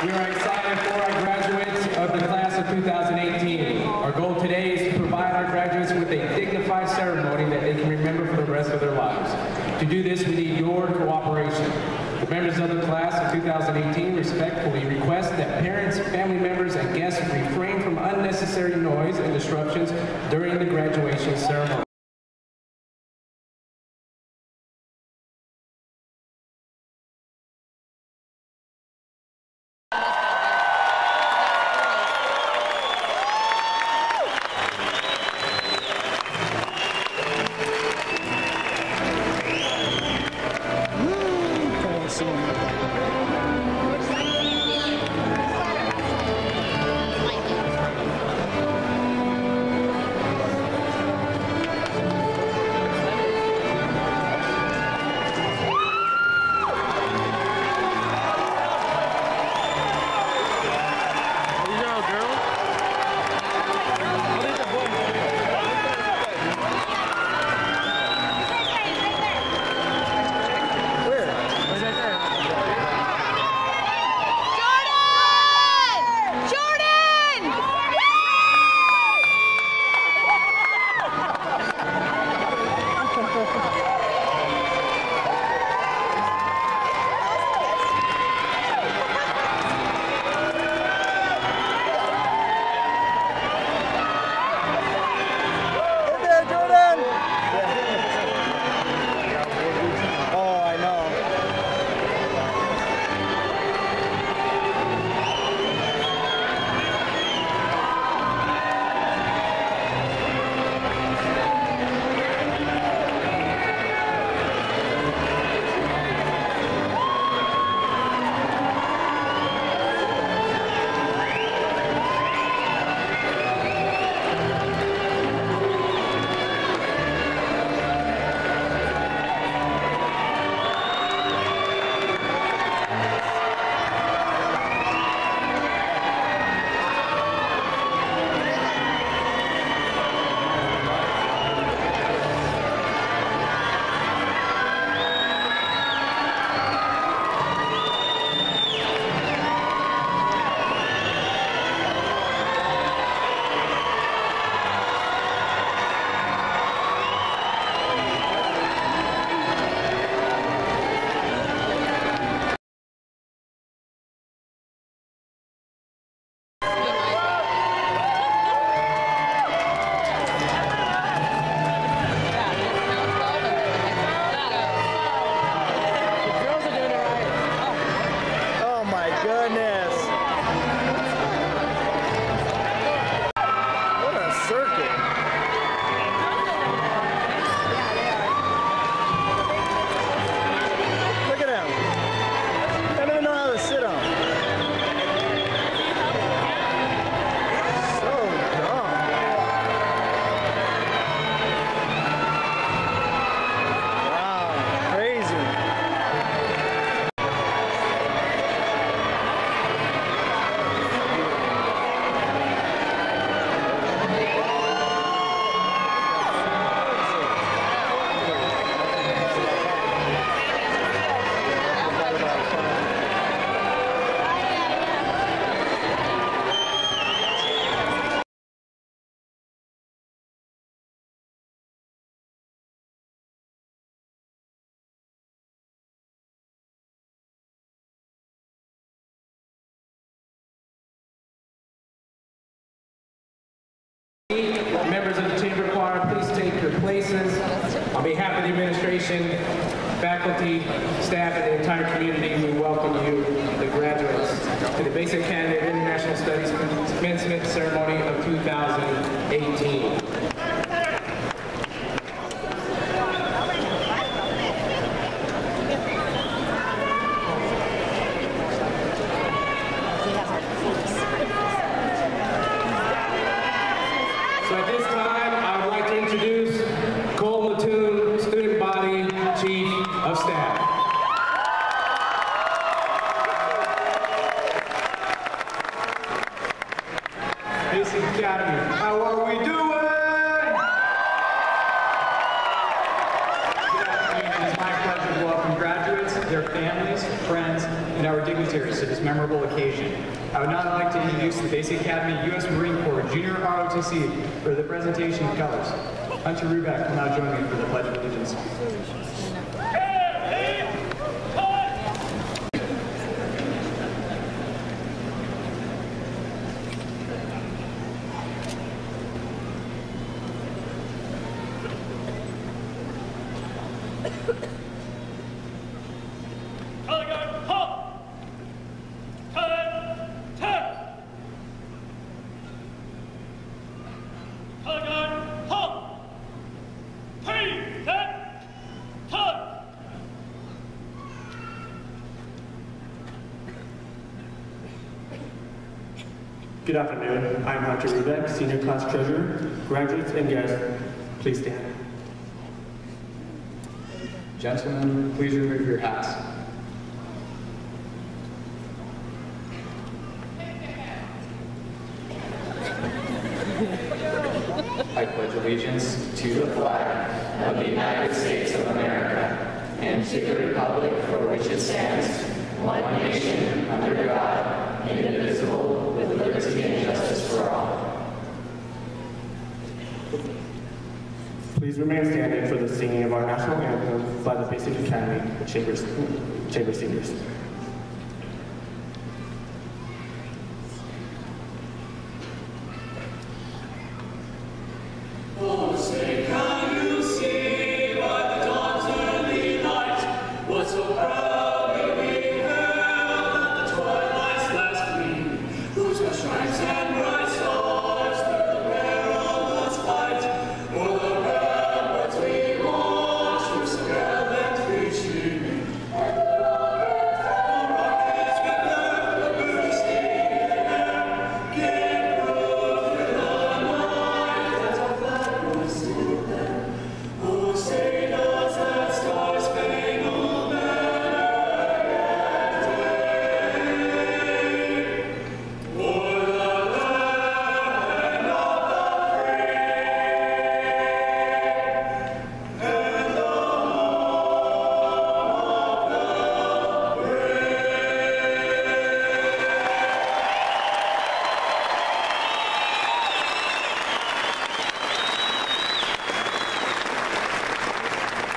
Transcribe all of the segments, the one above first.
We are excited for our graduates of the class of 2018. Our goal today is to provide our graduates with a dignified ceremony that they can remember for the rest of their lives. To do this, we need your cooperation. The members of the class of 2018 respectfully request that parents, family members, and guests refrain from unnecessary noise and disruptions during the graduation ceremony. Members of the Chamber Choir, please take your places. On behalf of the administration, faculty, staff, and the entire community, we welcome you, the graduates, to the Basic Candidate International Studies Commencement Ceremony of 2018. So at this time, I would like to introduce Cole Mattoon, Student Body Chief of Staff. Basic Academy, how are we doing? Good afternoon. It is my pleasure to welcome graduates, their families, friends, and our dignitaries to this memorable occasion. I would now like to introduce the Basic Academy U.S. Marine Corps Junior ROTC for the presentation of colors. Hunter Rubeck will now join me for the Pledge of Allegiance. Good afternoon. I'm Hunter Rubeck, Senior Class Treasurer. Graduates and guests, please stand. Gentlemen, please remove your hats. I pledge allegiance to the flag of the United States of America and to the republic for which it stands, one nation, under God, indivisible, with liberty and justice for all. Please remain standing for the singing of our national anthem by the Basic Academy Chamber Seniors.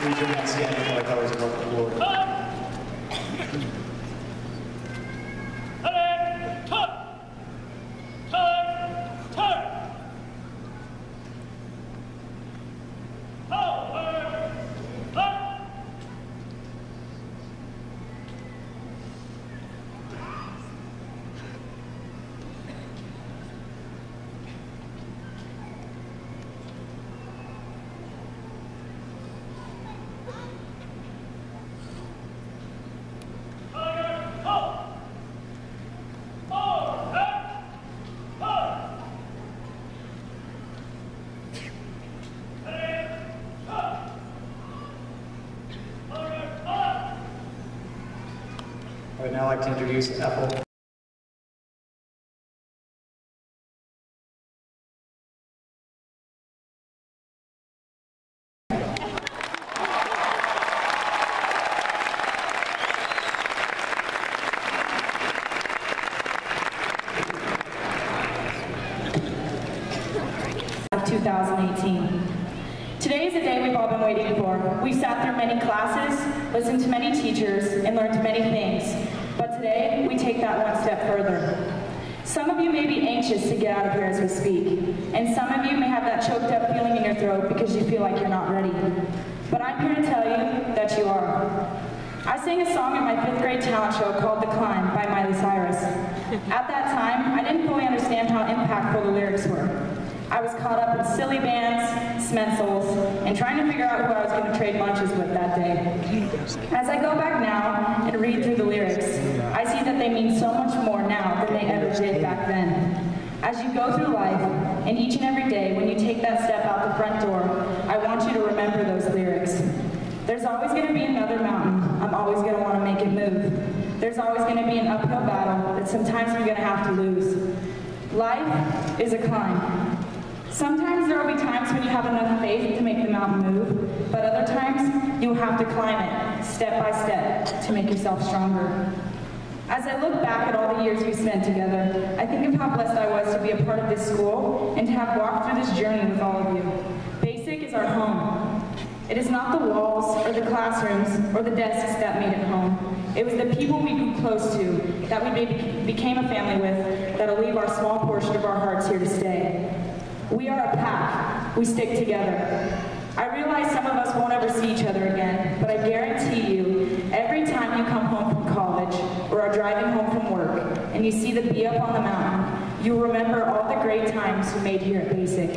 Please remain standing for the colors above the floor. I would now like to introduce Ethel. Of 2018. Today is a day we've all been waiting for. We've sat through many classes, listened to many teachers, and learned many things. But today, we take that one step further. Some of you may be anxious to get out of here as we speak, and some of you may have that choked up feeling in your throat because you feel like you're not ready. But I'm here to tell you that you are. I sang a song at my 5th grade talent show called The Climb by Miley Cyrus. At that time, I didn't fully understand how impactful the lyrics were. I was caught up in silly bands, Smencils, and trying to figure out who I was going to trade lunches with that day. As I go back now and read through the lyrics, I see that they mean so much more now than they ever did back then. As you go through life, and each and every day when you take that step out the front door, I want you to remember those lyrics. There's always going to be another mountain. I'm always going to want to make it move. There's always going to be an uphill battle that sometimes you're going to have to lose. Life is a climb. Sometimes there will be times when you have enough faith to make the mountain move, but other times you'll have to climb it step by step to make yourself stronger. As I look back at all the years we spent together, I think of how blessed I was to be a part of this school and to have walked through this journey with all of you. Basic is our home. It is not the walls or the classrooms or the desks that made it home. It was the people we grew close to, that we became a family with, that'll leave our small portion of our hearts here to stay. We are a pack. We stick together. I realize some of us won't ever see each other again, but I guarantee you, every time you come home from college or are driving home from work and you see the bee up on the mountain, you'll remember all the great times you made here at Basic.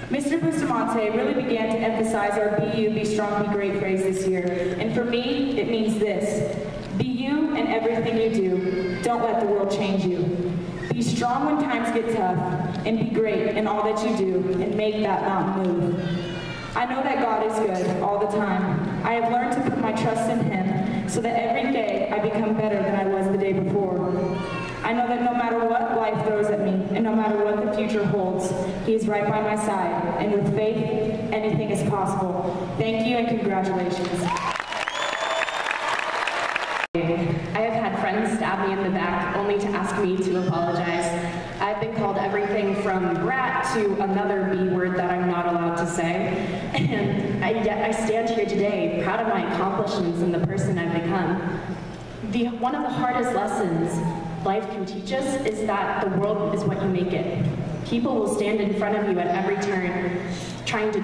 Mr. Bustamante really began to emphasize our Be You, Be Strong, Be Great phrase this year, and for me, it means this: be you in everything you do. Don't let the world change you. Be strong when times get tough, and be great in all that you do, and make that mountain move. I know that God is good all the time. I have learned to put my trust in Him so that every day I become better than I was the day before. I know that no matter what life throws at me, and no matter what the future holds, He is right by my side, and with faith, anything is possible. Thank you and congratulations. I have had friends stab me in the back only to ask me to apologize. I've been called everything from brat to another B word that I'm not allowed to say, and yet I stand here today proud of my accomplishments and the person I've become. One of the hardest lessons life can teach us is that the world is what you make it. People will stand in front of you at every turn, trying to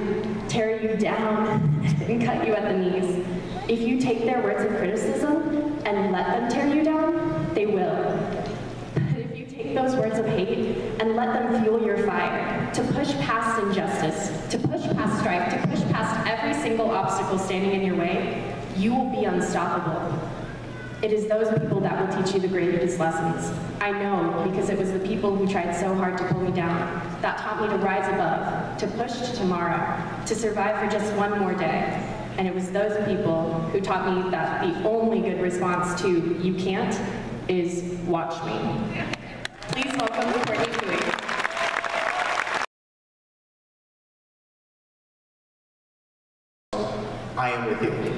tear you down and cut you at the knees. If you take their words of criticism and let them tear you down, they will. But if you take those words of hate and let them fuel your fire, to push past injustice, to push past strife, to push past every single obstacle standing in your way, you will be unstoppable. It is those people that will teach you the greatest lessons. I know, because it was the people who tried so hard to pull me down that taught me to rise above, to push to tomorrow, to survive for just one more day. And it was those people who taught me that the only good response to "you can't" is "watch me." Please welcome Courtney Tui. I am with you.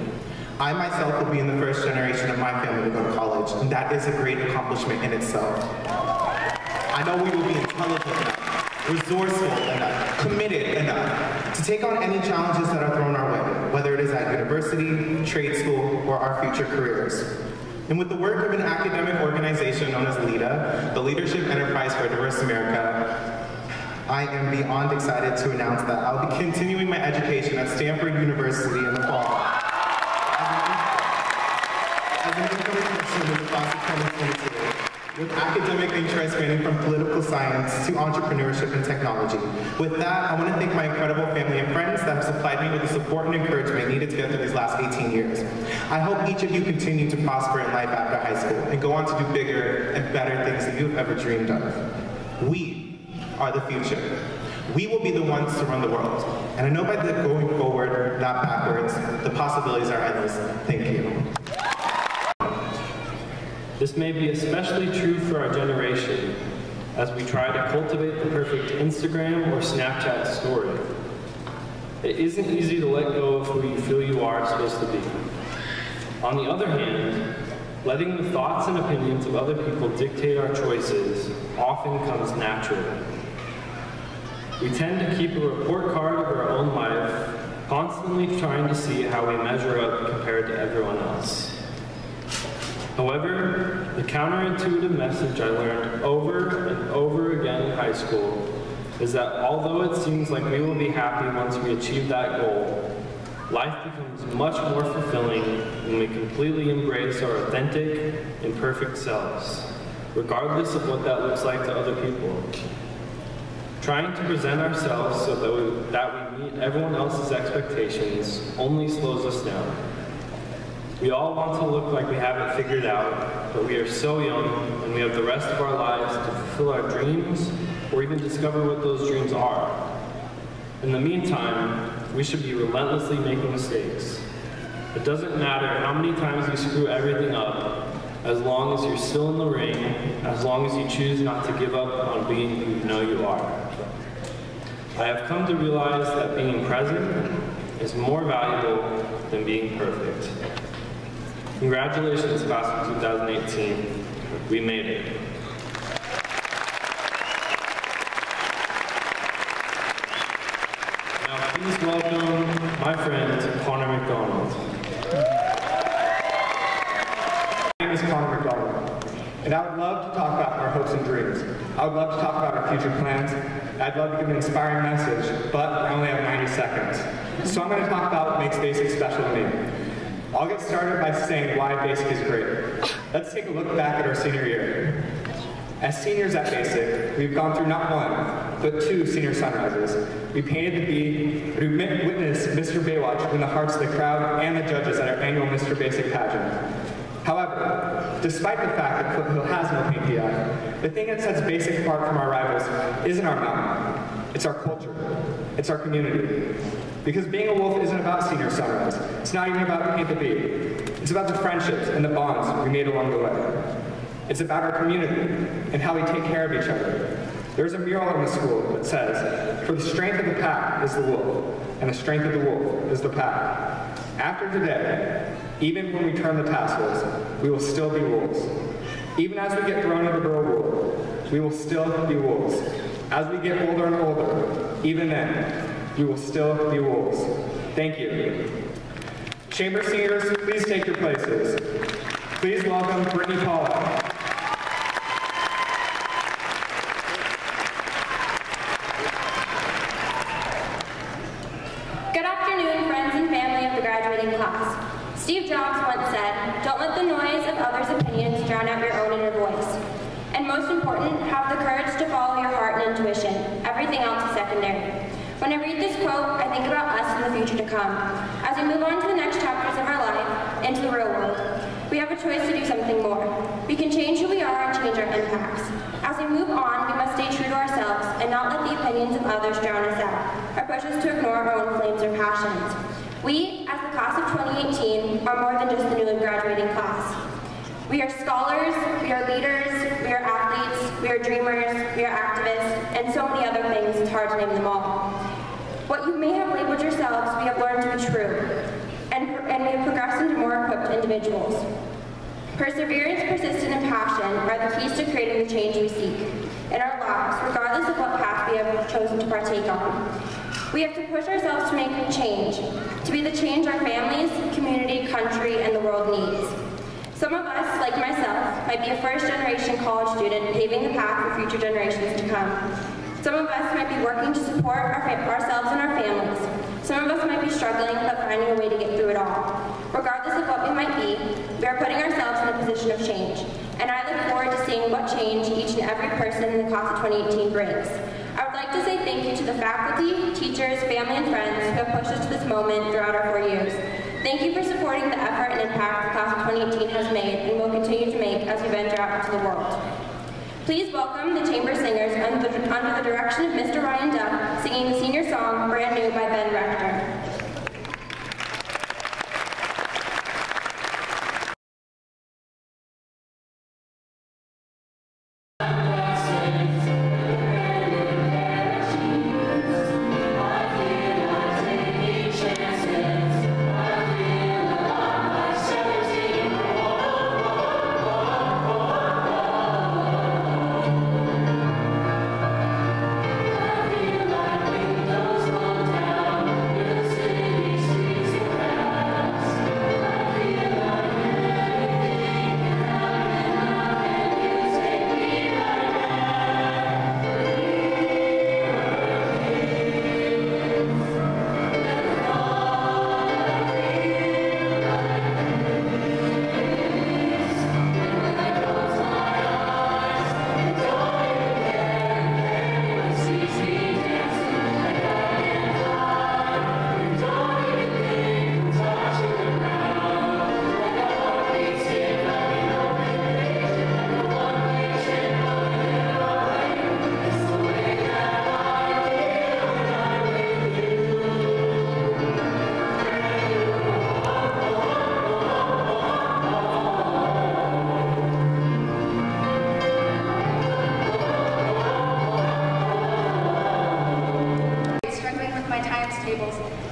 I myself will be in the first generation of my family to go to college, and that is a great accomplishment in itself. I know we will be intelligent enough, resourceful enough, committed enough to take on any challenges that are thrown our way, whether it is at university, trade school, or our future careers. And with the work of an academic organization known as LEADA, the Leadership Enterprise for a Diverse America, I am beyond excited to announce that I'll be continuing my education at Stanford University in the fall. As an incoming freshman in the class of 2022, with academic interests ranging from political science to entrepreneurship and technology. With that, I want to thank my incredible family and friends that have supplied me with the support and encouragement needed to get through these last 18 years. I hope each of you continue to prosper in life after high school and go on to do bigger and better things that you've ever dreamed of. We are the future. We will be the ones to run the world. And I know by the going forward, not backwards, the possibilities are endless. Thank you. This may be especially true for our generation as we try to cultivate the perfect Instagram or Snapchat story. It isn't easy to let go of who you feel you are supposed to be. On the other hand, letting the thoughts and opinions of other people dictate our choices often comes naturally. We tend to keep a report card of our own life, constantly trying to see how we measure up compared to everyone else. However, the counterintuitive message I learned over and over again in high school is that although it seems like we will be happy once we achieve that goal, life becomes much more fulfilling when we completely embrace our authentic and perfect selves, regardless of what that looks like to other people. Trying to present ourselves so that we meet everyone else's expectations only slows us down. We all want to look like we have it figured out, but we are so young and we have the rest of our lives to fulfill our dreams or even discover what those dreams are. In the meantime, we should be relentlessly making mistakes. It doesn't matter how many times you screw everything up, as long as you're still in the ring, as long as you choose not to give up on being who you know you are. I have come to realize that being present is more valuable than being perfect. Congratulations, class of 2018. We made it. Now please welcome my friend, Connor McDonald. My name is Connor McDonald, and I would love to talk about our hopes and dreams. I would love to talk about our future plans. I'd love to give an inspiring message, but I only have 90 seconds. So I'm going to talk about what makes BASIC special to me. I'll get started by saying why BASIC is great. Let's take a look back at our senior year. As seniors at BASIC, we've gone through not one, but 2 senior sunrises. We painted the bee, we witnessed Mr. Baywatch win the hearts of the crowd and the judges at our annual Mr. BASIC pageant. However, despite the fact that Foothill has no paint PI, the thing that sets BASIC apart from our rivals isn't our mountain. It's our culture. It's our community. Because being a wolf isn't about senior sunrise. It's not even about paint the bee. It's about the friendships and the bonds we made along the way. It's about our community and how we take care of each other. There's a mural in the school that says, "For the strength of the pack is the wolf, and the strength of the wolf is the pack." After today, even when we turn the tassels, we will still be wolves. Even as we get thrown into the real world, we will still be wolves. As we get older and older, even then, we will still be wolves. Thank you. Chamber singers, please take your places. Please welcome Brittany Paula. Good afternoon, friends and family of the graduating class. Steve Jobs once said, "Don't let the noise of others' opinions drown out your own inner voice." And most important, have the courage to follow your heart and intuition. Everything else is secondary. When I read this quote, I think about us in the future to come. As we move on to the next chapters of our life, into the real world, we have a choice to do something more. We can change who we are and change our impacts. As we move on, we must stay true to ourselves and not let the opinions of others drown us out, or push us to ignore our own flames or passions. We, as the class of 2018, are more than just the newly graduating class. We are scholars, we are leaders, we are athletes, we are dreamers, we are activists, and so many other things, it's hard to name them all. What you may have labeled yourselves, we have learned to be true, and we have progressed into more equipped individuals. Perseverance, persistence, and passion are the keys to creating the change we seek in our lives, regardless of what path we have chosen to partake on. We have to push ourselves to make change, to be the change our families, community, country, and the world needs. Some of us, like myself, might be a first-generation college student paving the path for future generations to come. Some of us might be working to support ourselves and our families. Some of us might be struggling but finding a way to get through it all. Regardless of what we might be, we are putting ourselves in a position of change. And I look forward to seeing what change each and every person in the class of 2018 brings. I would like to say thank you to the faculty, teachers, family, and friends who have pushed us to this moment throughout our 4 years. Thank you for supporting the effort and impact the class of 2018 has made and will continue to make as we venture out into the world. Please welcome the chamber singers under the direction of Mr. Ryan Duff, singing the senior song, Brand New by Ben Rector.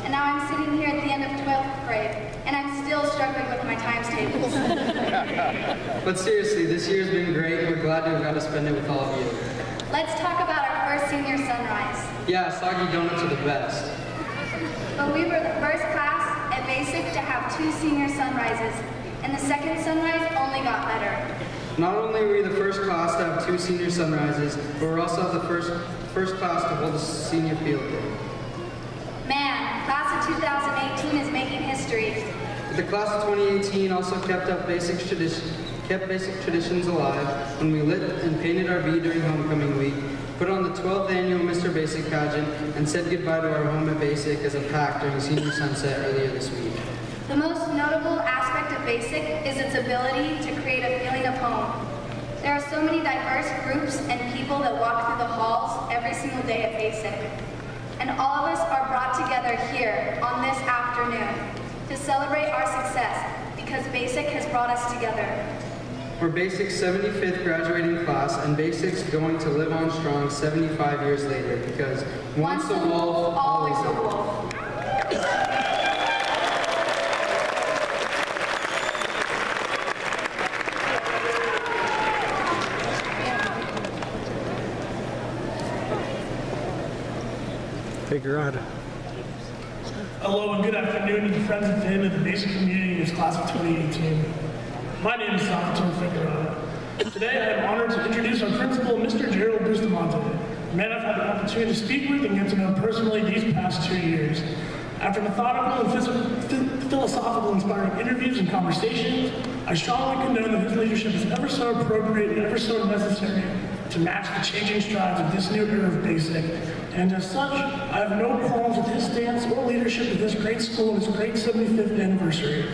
And now I'm sitting here at the end of 12th grade, and I'm still struggling with my times tables. But seriously, this year's been great. We're glad to have got to spend it with all of you. Let's talk about our first senior sunrise. Yeah, soggy donuts are the best. But we were the first class at Basic to have 2 senior sunrises, and the second sunrise only got better. Not only were we the first class to have 2 senior sunrises, but we're also the first class to hold a senior field day. Man, class of 2018 is making history. The class of 2018 also kept basic traditions alive when we lit and painted our V during homecoming week, put on the 12th annual Mr. Basic pageant, and said goodbye to our home at Basic as a pack during senior sunset earlier this week. The most notable aspect of Basic is its ability to create a feeling of home. There are so many diverse groups and people that walk through the halls every single day at Basic. And all of us are brought together here on this afternoon to celebrate our success because Basic has brought us together. We're Basic's 75th graduating class, and Basic's going to live on strong 75 years later because once a wolf, always a wolf. Figure out. Hello and good afternoon to the friends and family of the Basic community in this class of 2018. My name is Salvatore Figueroa. Today I am honored to introduce our principal, Mr. Gerald Bustamante, a man I've had the opportunity to speak with and get to know personally these past 2 years. After methodical and philosophical inspiring interviews and conversations, I strongly condone that his leadership is ever so appropriate and ever so necessary to match the changing strides of this new era of Basic. And as such, I have no qualms with his stance or leadership of this great school and its great 75th anniversary.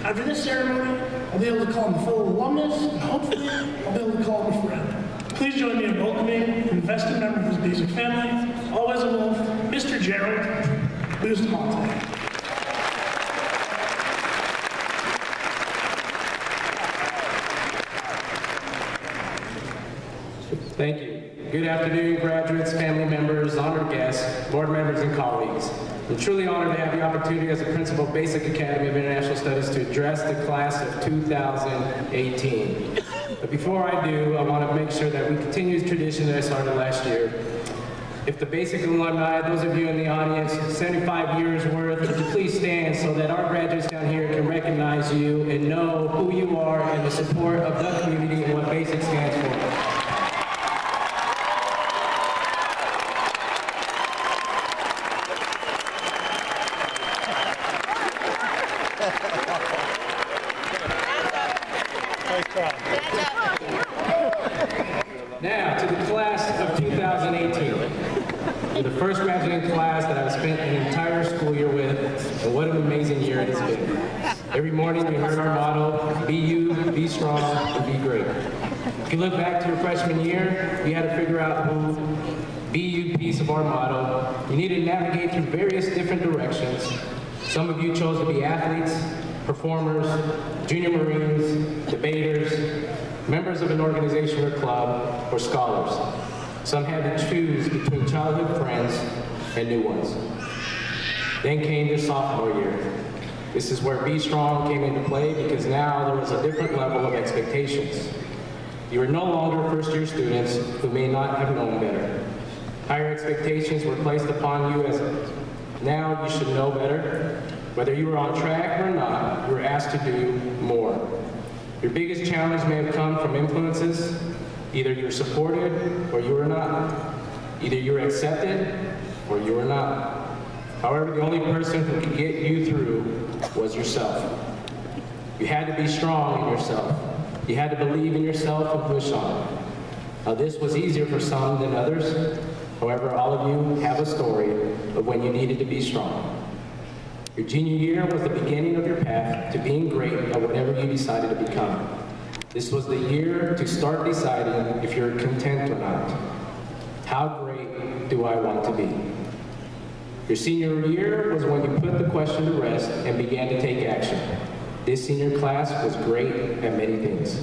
After this ceremony, I'll be able to call him a fellow alumnus, and hopefully, I'll be able to call him a friend. Please join me in welcoming an invested member of his Basic family, always a wolf, Mr. Gerald Bustamante. Thank you. Good afternoon, graduates, family members, honored guests, board members, and colleagues. I'm truly honored to have the opportunity as a principal of Basic Academy of International Studies to address the class of 2018. But before I do, I want to make sure that we continue the tradition that I started last year. If the Basic alumni, those of you in the audience, 75 years worth, would you please stand so that our graduates down here can recognize you and know who you are and the support of the community and what Basic stands for. Now, to the class of 2018. You're the first graduating class that I've spent an entire school year with, and what an amazing year it has been. Every morning we heard our motto, be you, be strong, and be great. If you look back to your freshman year, you had to figure out who be you piece of our motto. You needed to navigate through various different directions. Some of you chose to be athletes, performers, junior Marines, debaters, members of an organization or club, or scholars. Some had to choose between childhood friends and new ones. Then came your sophomore year. This is where Be Strong came into play because now there was a different level of expectations. You were no longer first-year students who may not have known better. Higher expectations were placed upon you as now you should know better. Whether you were on track or not, you were asked to do more. Your biggest challenge may have come from influences. Either you were supported or you were not. Either you were accepted or you were not. However, the only person who could get you through was yourself. You had to be strong in yourself. You had to believe in yourself and push on. Now, this was easier for some than others. However, all of you have a story of when you needed to be strong. Your junior year was the beginning of your path to being great at whatever you decided to become. This was the year to start deciding if you're content or not. How great do I want to be? Your senior year was when you put the question to rest and began to take action. This senior class was great at many things.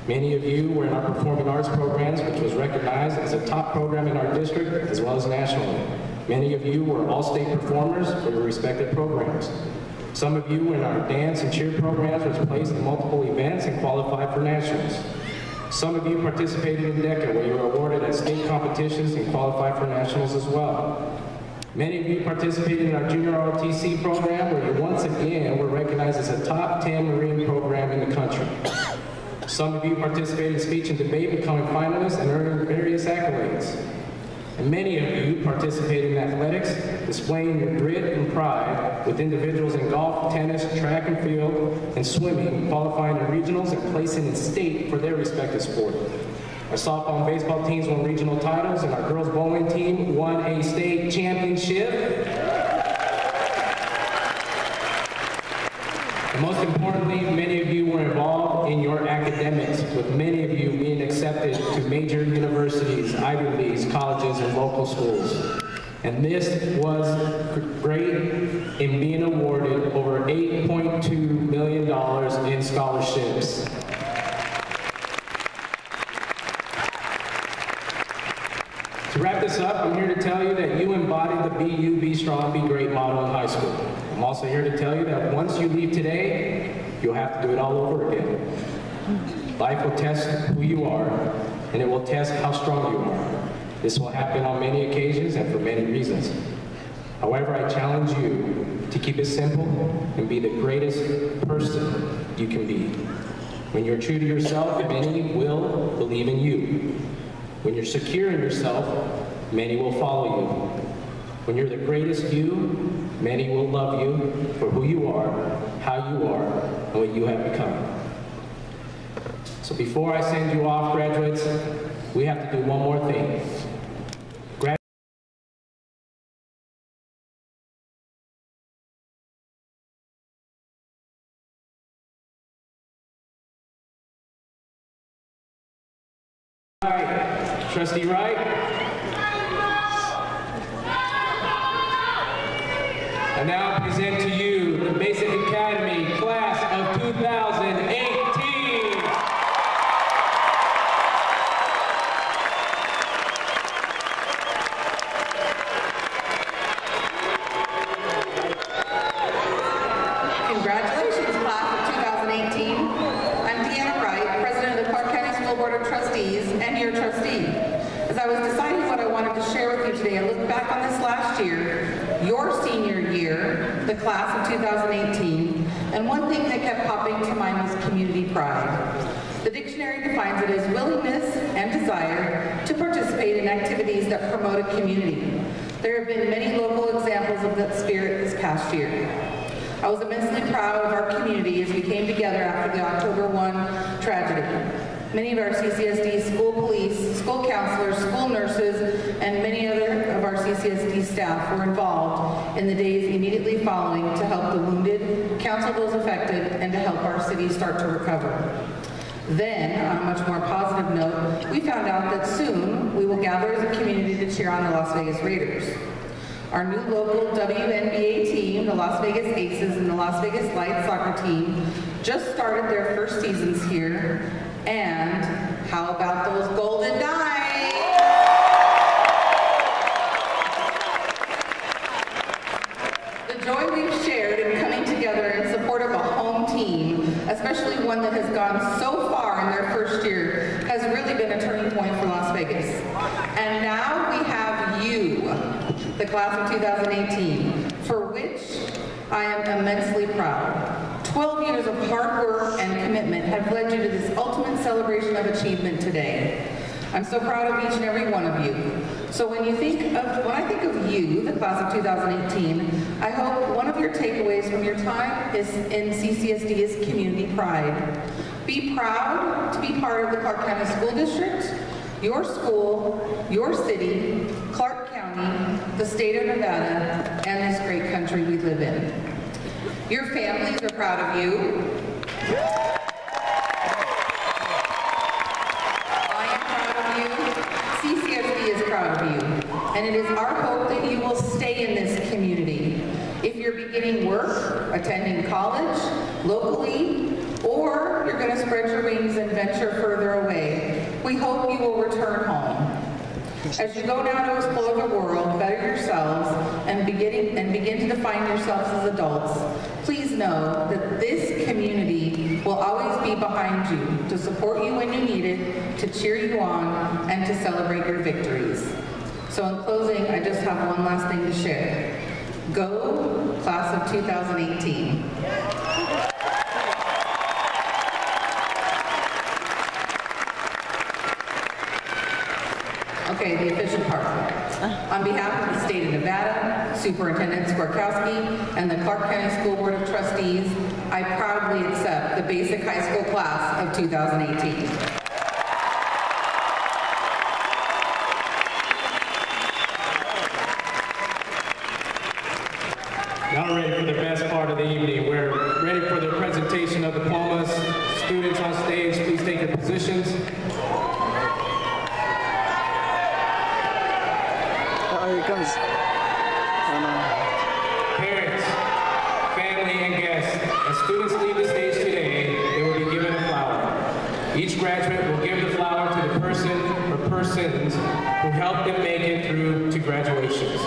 Many of you were in our performing arts programs, which was recognized as a top program in our district as well as nationally. Many of you were all-state performers for your respective programs. Some of you in our dance and cheer programs was placed in multiple events and qualified for nationals. Some of you participated in DECA, where you were awarded at state competitions and qualified for nationals as well. Many of you participated in our junior ROTC program, where you once again were recognized as a top 10 Marine program in the country. Some of you participated in speech and debate, becoming finalists and earning various accolades. And many of you participated in athletics, displaying your grit and pride with individuals in golf, tennis, track and field, and swimming, qualifying in regionals and placing in state for their respective sport. Our softball and baseball teams won regional titles, and our girls bowling team won a state championship. And most importantly, many of you were involved in your academics, with many of you being accepted to major universities, Ivy Leagues, colleges, and local schools. And this was great in being awarded over $8.2 million in scholarships. To wrap this up, I'm here to tell you that you embodied the Be You, Be Strong, Be Great model in high school. I'm also here to tell you that once you leave today, you'll have to do it all over again. Life will test who you are, and it will test how strong you are. This will happen on many occasions and for many reasons. However, I challenge you to keep it simple and be the greatest person you can be. When you're true to yourself, many will believe in you. When you're secure in yourself, many will follow you. When you're the greatest you, many will love you for who you are, how you are, and what you have become. So before I send you off, graduates, we have to do one more thing. Trustee Wright. I now present to you the Basic Academy Class of 2018. Congratulations, Class of 2018. I'm Deanna Wright, President of the Clark County School Board of Trustees and your trustee. As I was deciding what I wanted to share with you today, I looked back on this last year, your senior year, the class of 2018, and one thing that kept popping to mind was community pride. The dictionary defines it as willingness and desire to participate in activities that promote a community. There have been many local examples of that spirit this past year. I was immensely proud of our community as we came together after the October 1 tragedy. Many of our CCSD school police, school counselors, school nurses, and many other of our CCSD staff were involved in the days immediately following to help the wounded, counsel those affected, and to help our city start to recover. Then, on a much more positive note, we found out that soon we will gather as a community to cheer on the Las Vegas Raiders. Our new local WNBA team, the Las Vegas Aces and the Las Vegas Light soccer team, just started their first seasons here. And how about those Golden Knights? The joy we've shared in coming together in support of a home team, especially one that has gone so far in their first year, has really been a turning point for Las Vegas. And now we have you, the class of 2018, for which I am immensely proud. 12 years of hard work and commitment have led you to this ultimate celebration of achievement today. I'm so proud of each and every one of you. So when I think of you, the class of 2018, I hope one of your takeaways from your time in CCSD is community pride. Be proud to be part of the Clark County School District, your school, your city, Clark County, the state of Nevada, and this great country we live in. Your families are proud of you. I am proud of you. CCSD is proud of you. And it is our hope that you will stay in this community. If you're beginning work, attending college, locally, or you're going to spread your wings and venture further away, we hope you will return home. As you go now to explore the world, better yourselves, and begin to define yourselves as adults, please know that this community will always be behind you to support you when you need it, to cheer you on, and to celebrate your victories. So in closing, I just have one last thing to share. Go, class of 2018. Okay, the official part. On behalf of the state of Nevada, Superintendent Skorkowski, and the Clark County School Board of Trustees, I proudly accept the basic high school class of 2018. Now we're ready for the best part of the evening. We're ready for the presentation of diplomas. Students on stage, please take your positions. Here he comes. Parents, family, and guests, as students leave the stage today, they will be given a flower. Each graduate will give the flower to the person or persons who helped them make it through to graduations.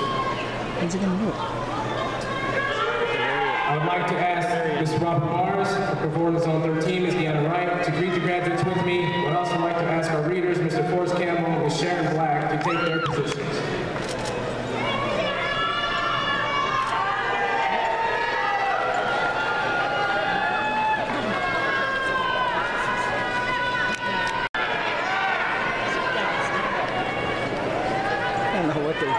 I would like to ask Ms. Robert Mars, for performance on 13, Ms. Deanna Wright, to greet the graduates with me. I would also like to ask our readers, Mr. Forrest Campbell and Ms. Sharon Black, to take their positions. I don't know what they...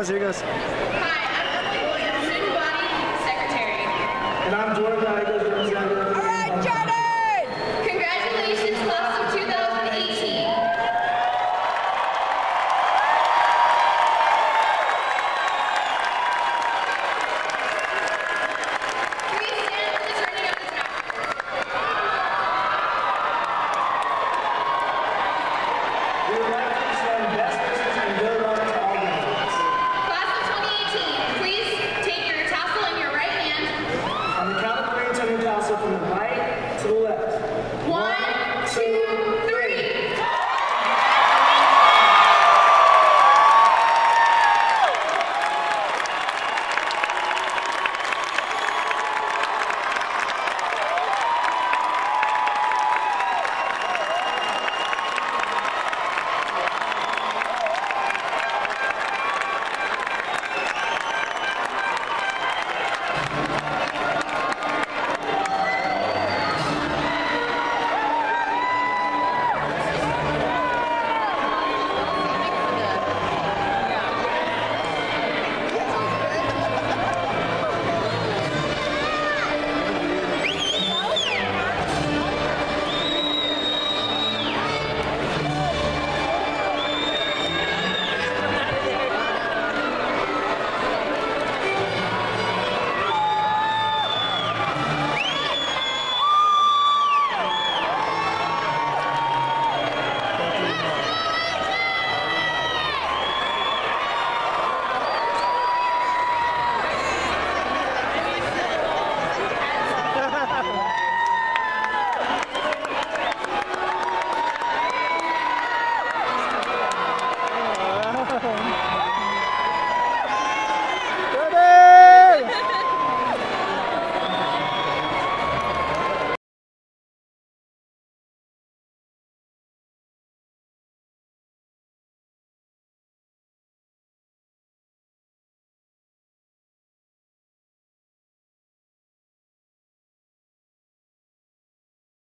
Here he goes. Hi,